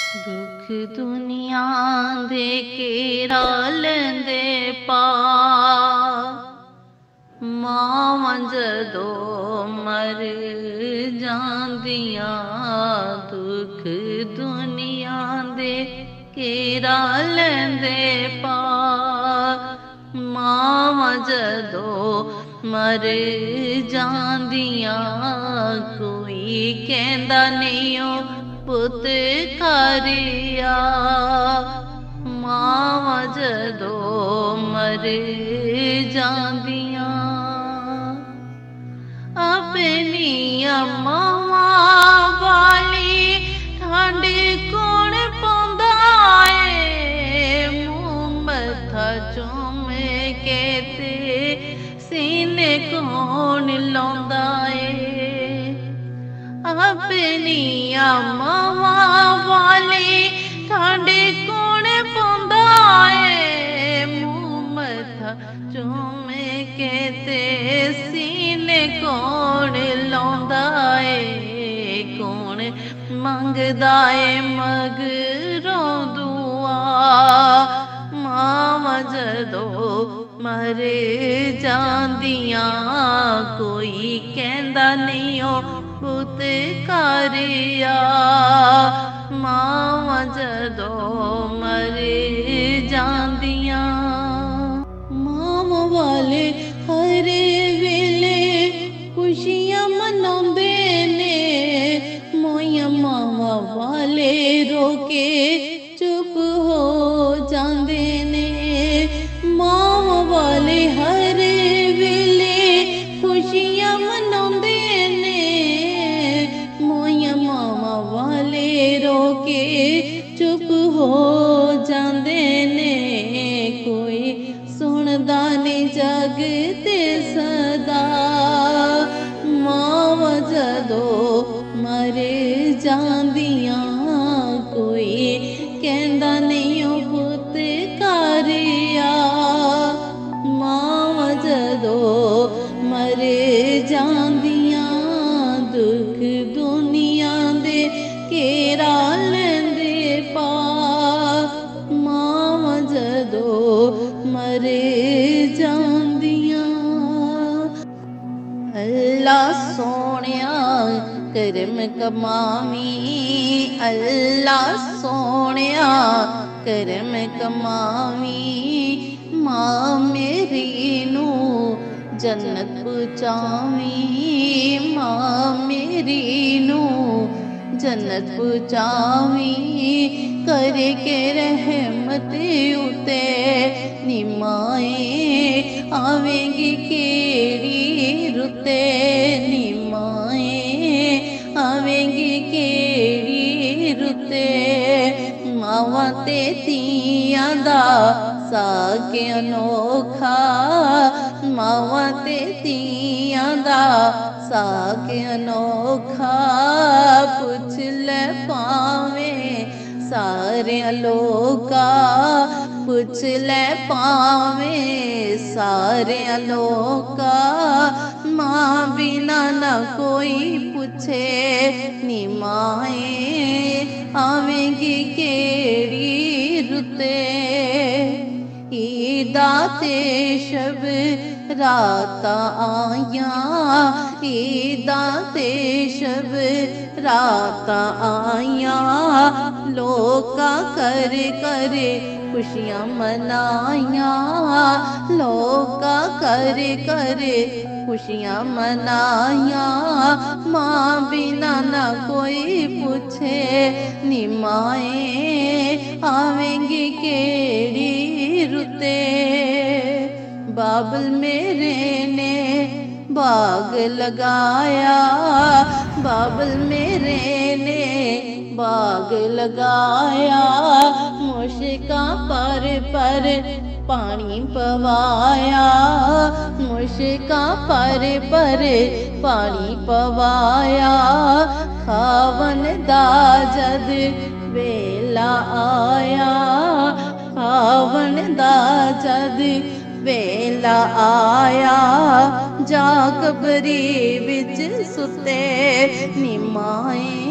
दुख दुनिया दे केरा लेंदे पा मावां जदों मर जांदियां। दुख दुनिया दे केरा लेंदे पा मावां जदों मर जांदियां। कोई कहंदा नहीं ओ पुत करिया मावां जदों मर जांदियां। अपनिया मावां वाली ठंड कौन पांदा है। मुंह मत्था चूम के ते सीने कौन लांदा है। अपनिया मावां वाली ठंड कौन पांदा है। मुंह मत्था चूम के ते सीने कौन लांदा है। कौन मंगदा है मगरों दुआ मावां जदों मर जांदियां। कोई कहंदा नहीं ओ पुत करिया मावां जदों मर जांदियां। मावां वाले हर वेले खुशियां मनांदे ने। मोइयां मावां वाले रोके चुप हो जांदे ने। मावां वाले हर वेले खुशियां मनांदे ने। मोइयां मावां वाले रोके चुप हो जांदे ने। कोई सुनदा नहीं जग ते सदा मावां जदों मर जांदियां। कोई कहंदा नहीं ओ पुत करिया मावां जदों मर जांदियां। दुख दुनिया दे केरा लेंदे पा मावां जदों मर जांदियां। अल्लाह सोहणिया करम कमावी अल्लाह सोहणिया करम कमावी। मां मेरी नू जन्नत पहुँचावी मां मेरी नू जन्नत पहुँचावी। करे के रहमत उते निमाए आवेंगी केड़ी रुते। निमाए आवेंगी केड़ी रुते। मावां ते तियां दा साग अनोखा मावां ते तियां दा साग अनोखा। पुछ ले पावें सारे लोका पुछ ले पावें सारे लोका। मां बिना ना कोई पूछे निमाए आवेंगी केड़ी रुते। ईदा ते शब रात आया ईदा ते शब रात आया। लोका कर कर खुशियां मनाया लोका कर कर खुशियां मनाया। मां बिना ना कोई पूछे निमाए आवेंगी केड़ी रुते। बाबल मेरे ने बाग लगाया बाबल मेरे ने बाग लगाया। मुश्का पर पानी पवाया मुश्का पर पानी पवाया। खावन दा जद वेला आया खावन दा जद वेला आया। जा कबरी विच सुते निमाए